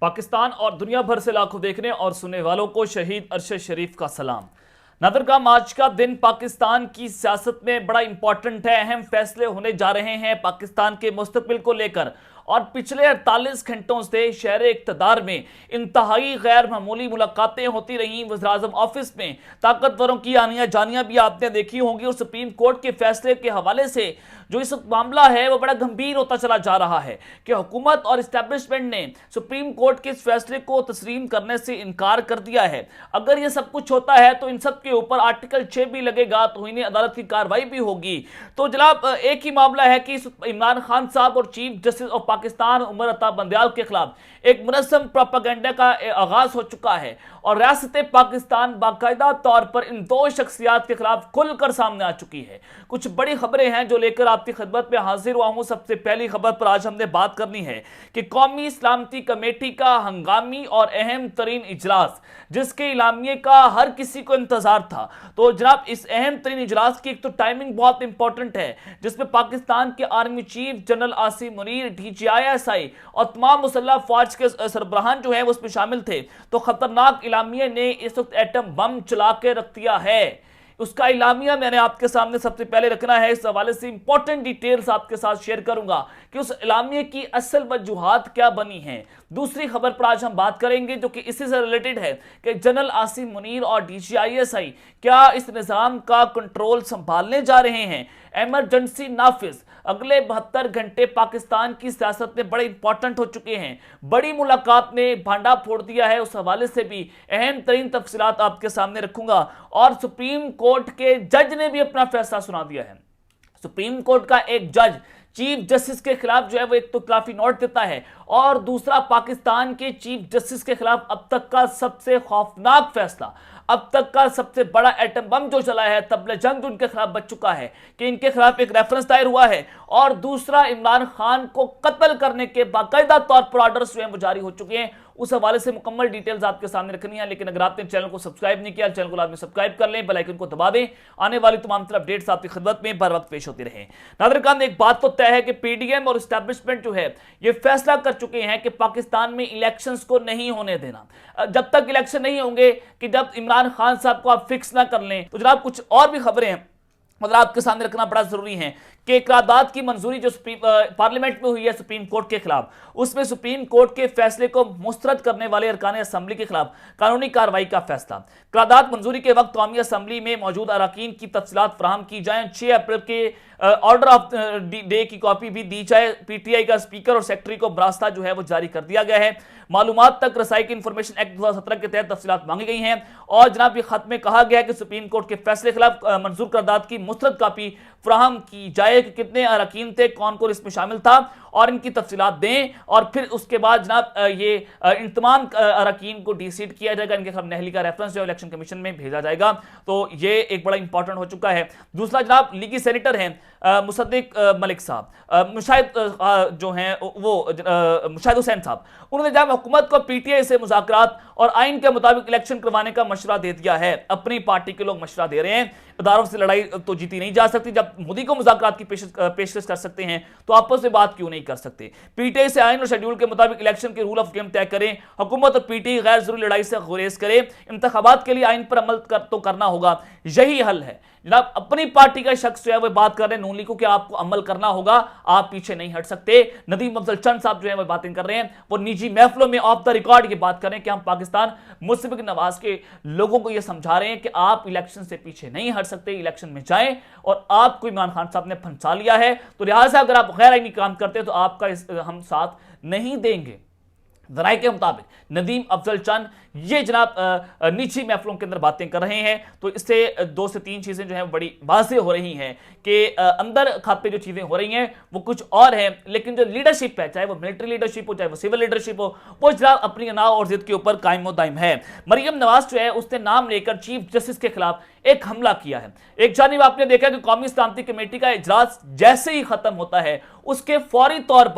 पाकिस्तान और दुनिया भर से लाखों देखने और सुनने वालों को शहीद अरशद शरीफ का सलाम। नादरकाम, आज का दिन पाकिस्तान की सियासत में बड़ा इंपॉर्टेंट है। अहम फैसले होने जा रहे हैं पाकिस्तान के मुस्तकबिल को लेकर और पिछले 48 घंटों से शहर इक़्तिदार में इंतहाई गैर मामूली मुलाकातें होती रहीं। वज़ीर-ए-आज़म ऑफिस में ताकतवरों की आनियां जानियां भी आपने देखी होंगी और सुप्रीम कोर्ट के फैसले के हवाले से जो इस मामला है वो बड़ा गंभीर होता चला जा रहा है कि हुकूमत और इस्टेब्लिशमेंट ने सुप्रीम कोर्ट के इस फैसले को तस्लीम करने से इनकार कर दिया है। अगर ये सब कुछ होता है तो इन सब के ऊपर आर्टिकल 6 भी लगेगा, तौहीन अदालत की कार्रवाई भी होगी। तो जनाब, एक ही मामला है कि इमरान खान साहब और chief justice of Pakistan Umar Ata Bandial के खिलाफ एक मुनज़्ज़म प्रोपेगेंडा का आगाज हो चुका है और रियासत पाकिस्तान बाकायदा तौर पर इन दो शख्सियात के खिलाफ खुलकर सामने आ चुकी है। कुछ बड़ी खबरें हैं जो लेकर आपकी खिदमत में हाजिर हुआ हूं। सबसे पहली खबर पर आज हमने बात करनी है कि कौमी सलामती कमेटी का हंगामी और अहम तरीन इजलास, जिसके इलामिये का हर किसी को इंतजार था। तो जनाब, इस अहम तरीन इजलास की एक तो टाइमिंग बहुत इंपॉर्टेंट है, जिसमें पाकिस्तान के army chief general Asim Munir, DGI और तमाम मुसल्लह फौज के सरबराहान जो है वो उसमें शामिल थे। तो खतरनाक इलामिया ने इस वक्त एटम बम चला के रख दिया है। उसका इलामिया मैंने आपके सामने सबसे पहले रखना है। इस हवाले से इंपॉर्टेंट डिटेल्स आपके साथ शेयर करूंगा कि उस इलामिया की असल वजूहात क्या बनी हैं। दूसरी खबर पर आज हम बात करेंगे जो कि इसी से रिलेटेड है कि जनरल आसिम मुनीर और DGI क्या इस निज़ाम का कंट्रोल संभालने जा रहे हैं। एमरजेंसी नाफिज अगले 72 घंटे पाकिस्तान की सियासत में बड़े इंपॉर्टेंट हो चुके हैं। बड़ी मुलाकात ने भांडा फोड़ दिया है, उस हवाले से भी अहम तरीन तफसीलात आपके सामने रखूंगा। और सुप्रीम कोर्ट के जज ने भी अपना फैसला सुना दिया है। सुप्रीम कोर्ट का एक जज चीफ जस्टिस के खिलाफ जो है वो एक तो काफी नोट देता है और दूसरा पाकिस्तान के चीफ जस्टिस के खिलाफ अब तक का सबसे खौफनाक फैसला, अब तक का सबसे बड़ा एटम बम जो चला है, तबले जंग जो उनके खिलाफ बच चुका है कि इनके खिलाफ एक रेफरेंस दायर हुआ है और दूसरा इमरान खान को कत्ल करने के बाकायदा तौर पर ऑर्डर्स जो है वो जारी हो चुके हैं। उस हवाले से मुकम्मल डिटेल्स आपके सामने रखनी है। लेकिन अगर आपने चैनल को सब्सक्राइब नहीं किया, चैनल को लाजमी सब्सक्राइब कर लें, बेल आइकन को दबा दें। आने वाली तमाम तरह अपडेट्स आपकी खिदमत में बर वक्त पेश होती रहे। नादरकान, एक बात तो तय है कि PDM और एस्टैब्लिशमेंट जो है ये फैसला कर चुके हैं कि पाकिस्तान में इलेक्शंस को नहीं होने देना। जब तक इलेक्शन नहीं होंगे, कि जब इमरान खान साहब को आप फिक्स ना कर लें। तो जनाब, कुछ और भी खबरें हैं मतलब आपके सामने रखना बड़ा जरूरी है कि करारदाद की मंजूरी जो पार्लियामेंट में हुई है सुप्रीम कोर्ट के खिलाफ, उसमें सुप्रीम कोर्ट के फैसले को मुस्तरद करने वाले अरकान असेंबली के खिलाफ कानूनी कार्रवाई का फैसला। करारदाद मंजूरी के वक्त कौमी असेंबली में मौजूद अरकान की तफसीलात फराहम की जाए। 6 अप्रैल के ऑर्डर ऑफ डे की कॉपी भी दी जाए। PTI का स्पीकर और सेक्रेटरी को बरास्ता जो है वो जारी कर दिया गया है। मालूमात तक रसाई के इंफॉर्मेशन एक्ट 2017 के तहत तफसीलात मांगी गई हैं और जनाब, ये खत में कहा गया है कि सुप्रीम कोर्ट के फैसले के खिलाफ मंजूर करारदाद की मुस्तरद कॉपी फराहम की जाए कि कितने अरकान थे, कौन कौन इसमें शामिल था और इनकी तफसीलात दें। और फिर उसके बाद जनाब ये इन तमाम अरकान को डिसीड किया जाएगा, इनके खिलाफ नहली का रेफरेंस जो इलेक्शन कमीशन में भेजा जाएगा। तो ये एक बड़ा इंपॉर्टेंट हो चुका है। दूसरा, जनाब, लीगी सेनेटर हैं मुसद्दिक मलिक साहब, मुशाहिद जो हैं वो मुशाहिद हुसैन साहब, उन्होंने जब हुकूमत को PTI से मुज़ाकरात और आइन के मुताबिक इलेक्शन करवाने का मशवरा दे दिया है। अपनी पार्टी के लोग मशवरा दे रहे हैं, इदारों से लड़ाई तो जीती नहीं जा सकती। जब मोदी को मुज़ाकरात की पेशकश कर सकते हैं तो आपस में बात क्यों नहीं कर सकते। PTI से आइन और शेड्यूल के मुताबिक इलेक्शन के रूल ऑफ गेम तय करें। हुकूमत और PTI गैर जरूरी लड़ाई से गुरेज करे। इंतखाबात के लिए आइन पर अमल तो करना होगा, यही हल है। जनाब, अपनी पार्टी का शख्स जो है वो बात कर रहे हैं नून लीग को कि आपको अमल करना होगा, आप पीछे नहीं हट सकते। नदीम अफजल चंद साहब जो है वो बातें कर रहे हैं, वो निजी महफिलों में ऑफ द रिकॉर्ड ये बात कर रहे हैं कि हम पाकिस्तान मुस्लिम नवाज के लोगों को ये समझा रहे हैं कि आप इलेक्शन से पीछे नहीं हट सकते, इलेक्शन में जाएं और आपको इमरान खान साहब ने फंसा लिया है, तो लिहाजा अगर आप गैर आईनी काम करते तो आपका हम साथ नहीं देंगे। जराये के मुताबिक नदीम अफजल चंद ये जनाब निजी महफिलों के अंदर बातें कर रहे हैं। तो इससे 2 से 3 चीजें जो हैं बड़ी वाज़ेह हो रही हैं कि अंदर खाते जो चीजें हो रही हैं वो कुछ और हैं, लेकिन जो लीडरशिप है, चाहे वो मिलिट्री लीडरशिप हो चाहे वो सिविल लीडरशिप हो, वो जनाब अपनी अना और जिद के ऊपर कायम दायम है। मरियम नवाज जो है उसने नाम लेकर चीफ जस्टिस के खिलाफ एक हमला किया है। एक जानिब आपने देखा कि कौमी सलामती कमेटी का इजलास जैसे ही खत्म होता है उसके फौरी तौर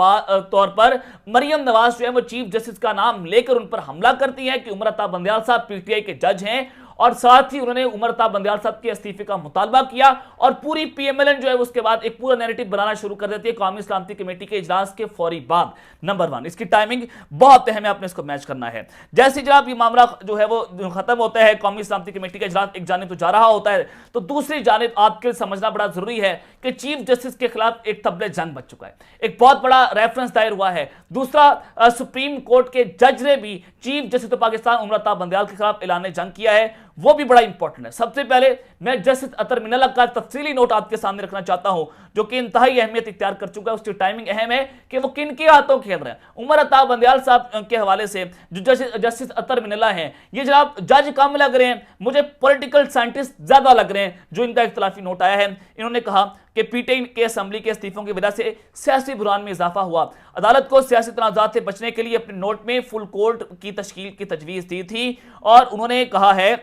पर मरियम नवाज जो है वो चीफ जस्टिस का नाम लेकर उन पर हमला करती है कि उमर अता बंदयाल साहब PTI के जज हैं और साथ ही उन्होंने उमर अताब बंदयाल साहब के इस्तीफे का मुतालबा किया और पूरी पीएमएलएन जो है उसके बाद एक पूरा नैरेटिव बनाना शुरू कर देती है कौमी सलामती कमेटी के इजलास के फौरी बाद। नंबर 1, इसकी टाइमिंग बहुत अहम है, आपने इसको मैच करना है। जैसे जनाब ये मामला जो है वो खत्म होता है, कौमी सलामती कमेटी का इजलास एक जानिब तो जा रहा होता है, तो दूसरी जानिब आपके समझना बड़ा जरूरी है कि चीफ जस्टिस के खिलाफ एक तबले जंग बच चुका है, एक बहुत बड़ा रेफरेंस दायर हुआ है। दूसरा, सुप्रीम कोर्ट के जज ने भी chief justice of Pakistan Umar Ata Bandial के खिलाफ ऐलान जंग किया है, वो भी बड़ा इंपॉर्टेंट है। सबसे पहले मैं जस्टिस अतर मिनल्ला का तफसीली नोट आपके सामने रखना चाहता हूं, जो कि इंतहाई अहमियत इख्तियार कर चुका है। उसकी टाइमिंग अहम है कि वो किन के हाथों खेल रहे हैं। उमर अताब बंदयाल साहब के हवाले से जो जस्टिस अतर मिनल्ला हैं, ये जनाब जज कम लग रहे हैं, मुझे पॉलिटिकल साइंटिस्ट ज्यादा लग रहे हैं। जो इनका इख्तिलाफी नोट आया है, इन्होंने कहा कि पीटीआई के असेंबली के इस्तीफों की वजह से सियासी बुरान में इजाफा हुआ। अदालत को सियासी तनाज़ात से बचने के लिए अपने नोट में फुल कोर्ट की तश्कील की तजवीज़ दी थी और उन्होंने कहा है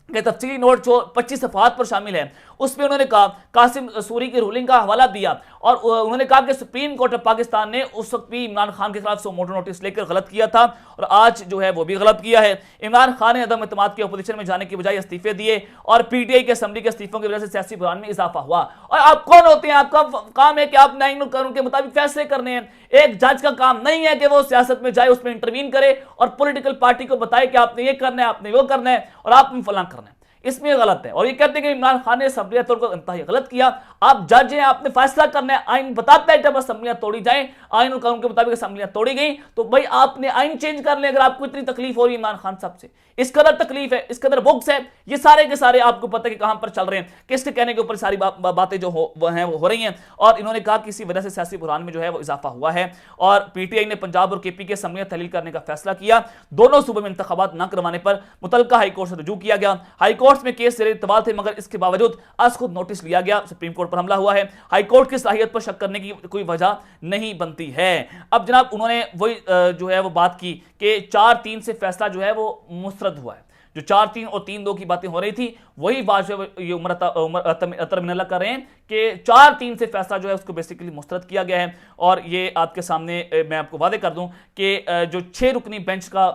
कि तफसीली नोट जो 25 सफ़हात पर शामिल है उसमें उन्होंने कहा कासिम सूरी की रूलिंग का हवाला दिया और उन्होंने कहा कि सुप्रीम कोर्ट ऑफ पाकिस्तान ने उस वक्त भी इमरान खान के खिलाफ सो मोटो नोटिस लेकर गलत किया था और आज जो है वो भी गलत किया है। इमरान खान ने अदम एतमाद के अपोजिशन में जाने की बजाय इस्तीफे दिए और पीटीआई के असेंबली के इस्तीफों की वजह से सियासी बुरान में इजाफा हुआ। और आप कौन होते हैं? आपका काम है कि आप न्यायिक कानून के मुताबिक फैसले करने हैं। एक जज का काम नहीं है कि वो सियासत में जाए, उसमें इंटरवीन करे और पॉलिटिकल पार्टी को बताए कि आपने ये करना है, आपने वो करना है और आपने फलां करना है। इसमें गलत है और ये कहते हैं कि इमरान खान ने असेंबलियां तोड़कर इंतहाई गलत किया। आप जज हैं, आपने फैसला करना है। आइन बताता है जब असेंबलियां तोड़ी जाए, आइन और कानून के मुताबिक असेंबलियां तोड़ी गई तो भाई आपने आइन चेंज कर ले। अगर आपको इतनी तकलीफ हो रही है इमरान खान साहब से, इस कदर तकलीफ है, इस कदर बुक्स है, ये सारे के सारे आपको पता है कि कहां पर चल रहे हैं, किसके कहने के ऊपर सारी बातें जो वो हो रही हैं। और इन्होंने कहा कि इसी वजह से सियासी बुरान में जो है वो इजाफा हुआ है और पीटीआई ने पंजाब और केपी के असेंबलियां तहलील करने का फैसला किया। दोनों सूबे में इंतखाबात न करवाने पर मुतलका हाईकोर्ट से रुजू किया गया। हाईकोर्ट में केस थे मगर इसके बावजूद आज खुद नोटिस लिया गया। सुप्रीम कोर्ट पर हमला हुआ है। हाईकोर्ट की सलाहियत पर शक करने की कोई वजह नहीं बनती है। अब जनाब उन्होंने वही जो है वो बात की कि 4-3 से फैसला जो है वो मुस्तरद हुआ है। जो 4-3 और 3-2 की बातें हो रही थी वही बात जो है उमर अतर मिनल्ला कर रहे हैं कि 4-3 से फैसला जो है उसको बेसिकली मुस्तरद किया गया है। और ये आपके सामने मैं आपको वादे कर दूं कि जो 6 रुकनी बेंच का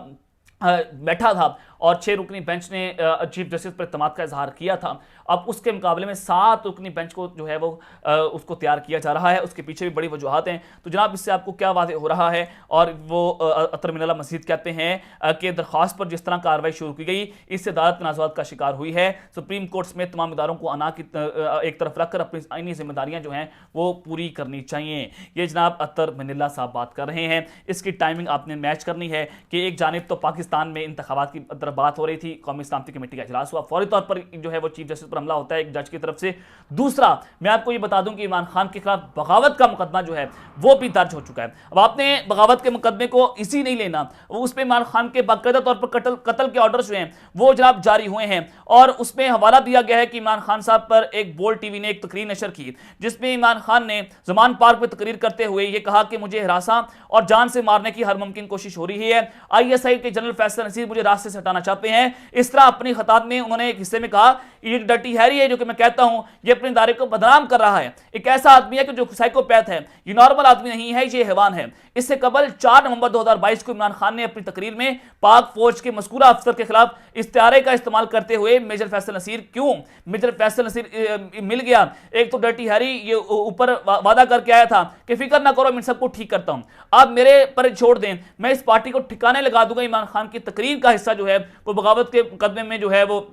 बैठा था और 6 रुकनी बेंच ने चीफ जस्टिस पर इत्मीनाद का इजहार किया था, अब उसके मुकाबले में 7 रुकनी बेंच को जो है वो उसको तैयार किया जा रहा है। उसके पीछे भी बड़ी वजूहात हैं। तो जनाब इससे आपको क्या वादे हो रहा है? और वो अतर मिनल्ला मजीद कहते हैं कि दरख्वास्त पर जिस तरह कार्रवाई शुरू की गई इससे अदालत तनाज़ुआत का शिकार हुई है। सुप्रीम कोर्ट समेत तमाम इदारों को अना की एक तरफ रखकर अपनी आईनी जिम्मेदारियां जो हैं वो पूरी करनी चाहिए। ये जनाब अतर मिनल्ला साहब बात कर रहे हैं। इसकी टाइमिंग आपने मैच करनी है कि एक जानिब तो पाकिस्तान में इंतखाबात की बात हो रही थी, कौमी सलामती कमेटी का इजलास हुआ, फौरी तौर पर जो है वो चीफ जस्टिस पर हमला होता है एक जज की तरफ से। दूसरा, मैं आपको ये बता दूं कि इमरान खान के खिलाफ बगावत का मुकदमा जो है वो भी दर्ज हो चुका है। अब आपने बगावत के मुकदमे को इसी नहीं लेना, उस पर इमरान खान के बाकायदा तौर पर कत्ल के ऑर्डर्स जो हैं वो जनाब जारी हुए हैं और उसमें हवाला दिया गया है कि इमरान खान साहब पर एक बोल्ड टीवी ने एक तकरीर नशर की जिसमें इमरान खान ने जमान पार्क में तकरीर करते हुए ये कहा कि मुझे हिरासा और जान से मारने की हर मुमकिन कोशिश हो रही है। ISI के जनरल फैसल नसीर मुझे रास्ते से हटाना चाहते हैं। इस तरह अपनी खिताब में उन्होंने एक हिस्से में कहा ये डर्टी हैरी है जो कि मैं कहता हूं ये अपने इदारे को बदनाम कर रहा है। एक ऐसा आदमी है कि जो साइकोपैथ है, ये नॉर्मल आदमी नहीं है, ये हैवान है। इससे कबल 4 नवंबर 2022 को इमरान खान ने अपनी तकरीर में पाक फौज के मज़कूरा अफसर के खिलाफ इस्तिआरे का इस्तेमाल करते हुए मेजर फैसल नसीर, क्यों मेजर फैसल नसीर मिल गया? एक तो डर्टी हैरी ये ऊपर वादा करके आया था कि फिक्र ना करो मैं सबको ठीक करता हूं, आप मेरे पर छोड़ दें, मैं इस पार्टी को ठिकाने लगा दूंगा। इमरान खान की तकरीर का हिस्सा जो है वो बगावत के मुकदमे में जो है वो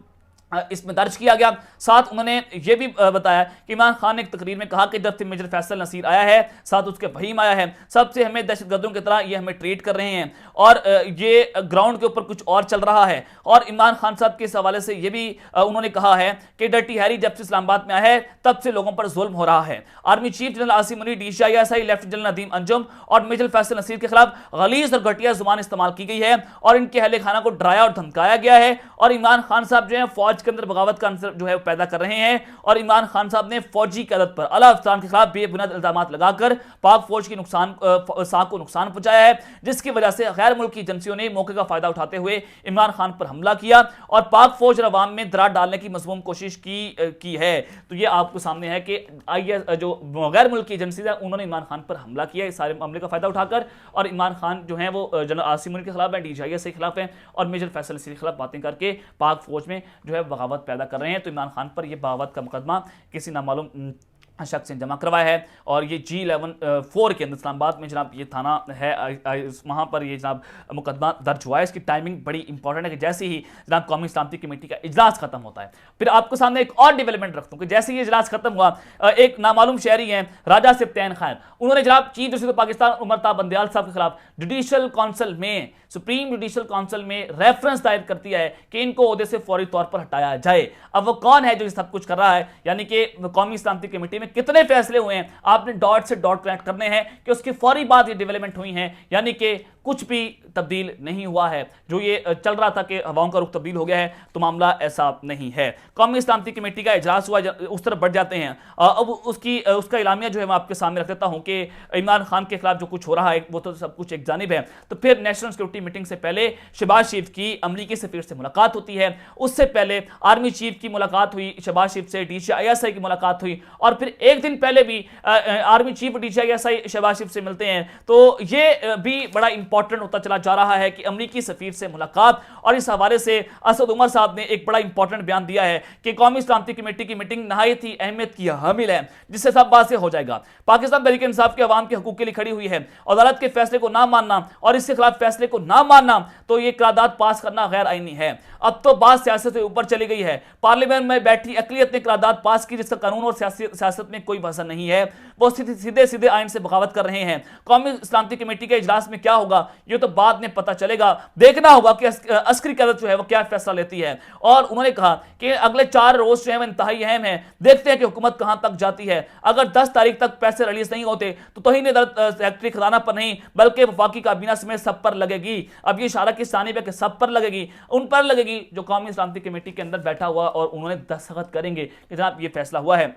इसमें दर्ज किया गया। साथ उन्होंने ये भी बताया कि इमरान खान ने एक तकरीर में कहा कि जब से मेजर फैसल नसीर आया है, साथ उसके फहीम आया है, सबसे हमें दहशतगर्दों की तरह ये हमें ट्रीट कर रहे हैं और ये ग्राउंड के ऊपर कुछ और चल रहा है। और इमरान खान साहब के इस हवाले से ये भी उन्होंने कहा है कि डर्टी हैरी जब से इस्लामाबाद में आया है तब से लोगों पर जुल्म हो रहा है। Army chief general Asim Munir, DCI ISI, lieutenant general Nadeem Anjum और मेजर फैसल नसीर के खिलाफ गलीज और घटिया जुबान इस्तेमाल की गई है और इनके अहले खाना को डराया और धमकाया गया है। और इमरान खान साहब जो है फौज समाज के अंदर बगावत का अंसर जो है वो पैदा कर रहे हैं और इमरान खान साहब ने फौजी क़यादत पर आला अफसरान के खिलाफ बेबुनियाद इल्जाम लगाकर पाक फौज की साख को नुकसान पहुंचाया है, जिसकी वजह से गैर मुल्की एजेंसियों ने मौके का फायदा उठाते हुए इमरान खान पर हमला किया और पाक फौज और अवाम में दरार डालने की मज़मूम कोशिश की है। तो ये आपको सामने है कि जो गैर मुल्की एजेंसी है उन्होंने इमरान खान पर हमला किया इस सारे मामले का फायदा उठाकर, और इमरान खान जो है वो जनरल आसिम मुनीर के खिलाफ है, DGIS के खिलाफ है और मेजर फैसल के खिलाफ बातें करके पाक फौज में जो है बगावत पैदा कर रहे हैं। तो इमरान खान पर यह बगावत का मुकदमा किसी नामालूम शख्स ने जमा करवाया है और ये G11-4 के अंदर इस्लामाबाद में जनाब ये थाना है, वहाँ पर ये जनाब मुकदमा दर्ज हुआ है। इसकी टाइमिंग बड़ी इंपॉर्टेंट है कि जैसे ही जनाब कौमी सलामती कमेटी का इजलास खत्म होता है, फिर आपको सामने एक और डेवलपमेंट रखता हूँ कि जैसे ही इजलास खत्म हुआ, एक नामालूम शहरी हैं राजा सिफ्तैन खान, उन्होंने जनाब चीफ जस्टिस पाकिस्तान उमर ता बंदयाल साहब के खिलाफ जुडिशल काउंसिल में, सुप्रीम जुडिशल काउंसिल में रेफरेंस दायर कर दिया है कि इनको ओहदे से फौरी तौर पर हटाया जाए। अब वो कौन है जो ये सब कुछ कर रहा है, यानी कि कौमी सलामती कमेटी में कितने फैसले हुए हैं, आपने डॉट से डॉट कनेक्ट करने हैं कि उसकी फौरी बाद ये डेवलपमेंट हुई है, यानी कि कुछ भी तब्दील नहीं हुआ है। जो ये चल रहा था कि हवाओं का रुख तब्दील हो गया है, तो मामला ऐसा नहीं है। कौमी सलामती कमेटी का इजलास हुआ, उस तरफ बढ़ जाते हैं। अब उसका इलामिया जो है मैं आपके सामने रख देता हूं कि इमरान खान के खिलाफ जो कुछ हो रहा है वो तो सब कुछ एक जानिब है। तो फिर नेशनल सिक्योरिटी मीटिंग से पहले शहबाज शरीफ की अमरीकी सफीर से मुलाकात होती है, उससे पहले आर्मी चीफ की मुलाकात हुई, शहबाज शरीफ से DCISI की मुलाकात हुई, और फिर एक दिन पहले भी आर्मी चीफ DCISI शहबाज शरीफ से मिलते हैं। तो ये भी बड़ा इंपॉर्टेंट होता चला जा रहा है कि अमरीकी सफीर से मुलाकात, और इस हवाले से असद उमर साहब ने एक बड़ा इंपॉर्टेंट बयान दिया है कि कौमी सलामती कमेटी की मीटिंग नहायत ही अहमियत की हामिल है, जिससे सब बात से हो जाएगा। पाकिस्तान तहरीक इंसाफ के अवाम के हकूक के लिए खड़ी हुई है, अदालत के फैसले को ना मानना और इसके खिलाफ फैसले को ना मानना, तो यह करारदाद पास करना गैर आईनी है। अब तो बात सियासत से ऊपर चली गई है, पार्लियामेंट में बैठी अकलियत ने करारदाद पास की जिसका कानून और सियासत में कोई वजह नहीं है, वो सीधे सीधे आइन से बगावत कर रहे हैं। कौमी सलामती कमेटी के इजलास में क्या होगा ये तो बाद में पता चलेगा, देखना होगा कि अस्करी क़यादत जो है वो क्या फैसला लेती है। और उन्होंने कहा कि अगले 4 रोज जो है इंतहाई अहम है, देखते हैं कि हुकूमत कहां तक जाती है। अगर 10 तारीख तक पैसे रिलीज नहीं होते तो तौहीन सेक्रेटरी खजाना पर नहीं बल्कि वफाकी काबीना समेत सब पर लगेगी। अब ये इशारा किस जानिब है कि सब पर लगेगी, उन पर लगेगी जो कौमी सलामती कमेटी के अंदर बैठा हुआ और उन्होंने दस्तखत करेंगे कि जनाब ये फैसला हुआ है।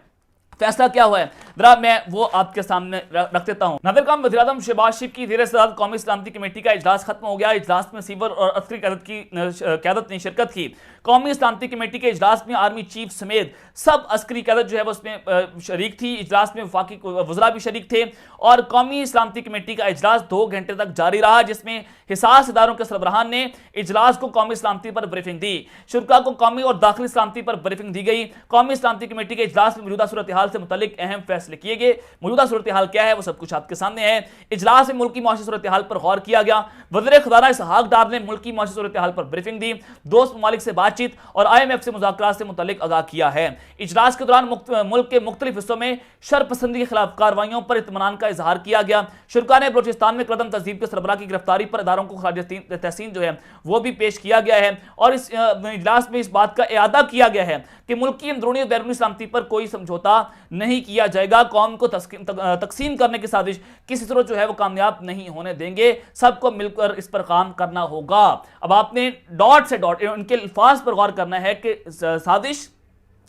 फैसला क्या हुआ है जरा मैं वो आपके सामने रख देता हूं। नादिर खान वज़ीर-ए-आज़म शहबाज शरीफ की ज़ेर सदारत कौमी सलामती कमेटी का इजलास खत्म हो गया। इजलास में सिविल और अस्करी क़यादत ने शिरकत की। कौमी सलामती कमेटी के इजलास में आर्मी चीफ समेत सब अस्करी क़यादत जो है वो उसमें शरीक थी। इजलास में वफाकी वज़रा भी शरीक थे और कौमी सलामती कमेटी का इजलास 2 घंटे तक जारी रहा, जिसमें हिसास इदारों के सरबराहान ने इजलास को कौमी सलामती पर ब्रीफिंग दी। शुरा को कौमी और दाखिली सलामती पर ब्रीफिंग दी गई। कौमी सलामती कमेटी के इजलास में मौजूदा सूरत हाल से मुतल्लिक अहम फैसले किए गए। मौजूदा सूरत हाल क्या है वो सब कुछ आपके सामने है। इजलास में मुल्की मौसमी सूरत हाल पर गौर किया गया। वज़ीर खजाना इसहाक डार ने मुल्की मौसमी सूरत हाल पर ब्रीफिंग दी, दोस्त ममालिक से बातचीत और IMF से मुज़ाकरात से मुतल्लिक आगाह किया है। इजलास के दौरान मुल्क के मुख्तलिफ हिस्सों में शरपसंदी के खिलाफ कार्रवाइयों पर इत्मीनान का इजहार किया गया। शुरा ने बलोचिस्तान में कदम तहजीब के सरबराह की गिरफ्तारी पर इदारों को खराज तहसीन जो है वो भी पेश किया गया है और इस इजलास में इस बात का इआदा किया गया है कि मुल्की अंदरूनी और बैरूनी सलामती पर कोई समझौता नहीं किया जाएगा। कौम को तकसीम करने की साजिश किसी सूरत जो है वो कामयाब नहीं होने देंगे। सबको मिलकर इस पर काम करना होगा। अब आपने डॉट से डॉट इनके अल्फाज पर गौर करना है कि साजिश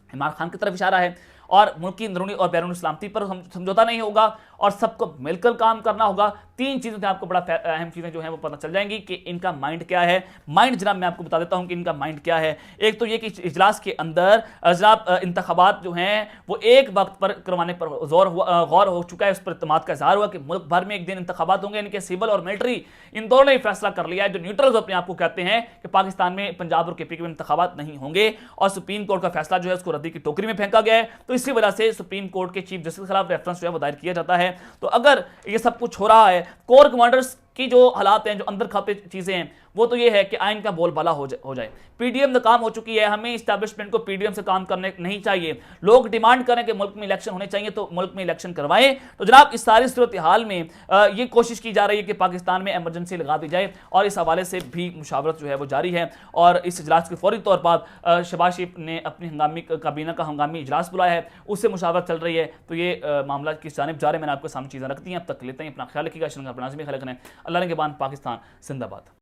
इमरान खान की तरफ इशारा है और मुल्की अंदरूनी और बैरूनी सलामती पर समझौता नहीं होगा और सबको मिलकर काम करना होगा। 3 चीज़ों से आपको बड़ा अहम चीज़ें जो हैं वो पता चल जाएंगी कि इनका माइंड क्या है। माइंड जनाब मैं आपको बता देता हूं कि इनका माइंड क्या है। एक तो ये कि इजलास के अंदर जनाब इंतखाबात जो हैं वो एक वक्त पर करवाने पर गौर हो चुका है, उस पर इत्मीनान का इजहार हुआ कि मुल्क भर में एक दिन इंतखाबात होंगे। इनके सिविल और मिलिट्री इन दोनों ने फैसला कर लिया है। जो न्यूट्रल्स अपने आप को कहते हैं कि पाकिस्तान में पंजाब और KP के इंतखाबात नहीं होंगे और सुप्रीम कोर्ट का फैसला जो है उसको रद्दी की टोकरी में फेंका गया है। तो इसी वजह से सुप्रीम कोर्ट के चीफ जस्टिस के खिलाफ रेफरेंस जो है वो दायर किया जाता है। तो अगर ये सब कुछ हो रहा है, कोर कमांडर्स की जो हालात हैं, जो अंदर खाते चीजें हैं, वो तो ये है कि आइन का बोलबाला हो जाए। PDM नाकाम हो चुकी है। हमें इस्टेब्लिशमेंट को PDM से काम करने नहीं चाहिए। लोग डिमांड करें कि मुल्क में इलेक्शन होने चाहिए तो मुल्क में इलेक्शन करवाएं। तो जनाब इस सारी सूरत हाल में ये कोशिश की जा रही है कि पाकिस्तान में एमरजेंसी लगा दी जाए और इस हवाले से भी मुशावरत जो है वो जारी है। और इस इजलास के फौरी तौर पर शहबाज शरीफ ने अपनी हंगामी काबीना का हंगामी इजलास बुलाया है, उससे मुशावरत चल रही है। तो ये मामला किस जानिब जा रहे हैं मैंने आपको सामने चीज़ें रखती हैं। अब तक लेते हैं, अपना ख्याल रखिएगा। अपना ख्याल रखें। अल्लाह ने के बाद पाकिस्तान जिंदाबाद।